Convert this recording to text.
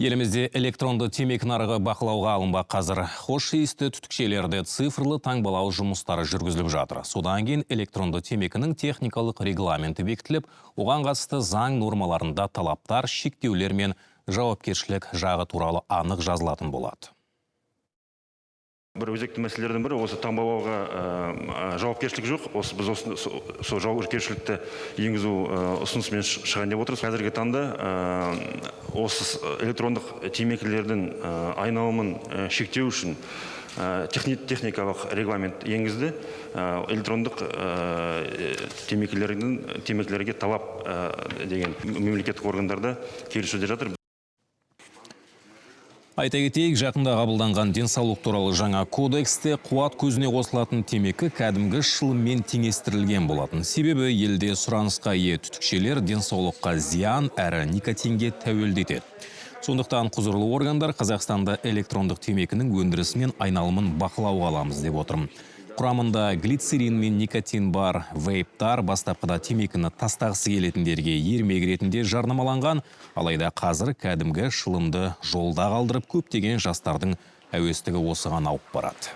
Елімізде электронды темекі нарығы бақылауға алынбақ қазір. Хош иісті түтікшелерде цифрлы таңбалау жұмыстары жүргізіліп жатыр. Содан кейін электронды темекінің техникалық регламенті бекітіліп, оған қатысты заң нормаларында талаптар, шектеулер мен жауапкершілік жағы туралы анық жазылатын болады. Бір өзекті мәселелердің бірі осы таңбалауға жауапкершілік жоқ. Біз сол жауапкершілікті енгізу ұсынысымен шығайын деп отырмыз. Қазіргі таңда осы электрондық темекілердің айналымын шектеу үшін техникалық регламент енгізді. Электрондық темекілерге талап деген мемлекеттік органдарда келісуде жатыр. Айта кетейік, жақында қабылданған денсаулық туралы жаңа кодексте қуат көзіне қосылатын темекі кәдімгі шылыммен теңестірілген болатын. Себебі елде сұранысқа ие түтікшелер денсаулыққа зиян әрі никотинге тәуелді етеді. Сондықтан құзырлы органдар Қазақстанда электрондық темекінің өндірісі мен айналымын бақылауға аламыз деп отыр. Құрамында глицерин мен никотин бар вейптар бастапқыда темекіні тастағысы келетіндерге ермек ретінде жарнамаланған, алайда қазір кәдімгі шылымды жолда қалдырып көптеген жастардың әуестігі осыған ауып барады.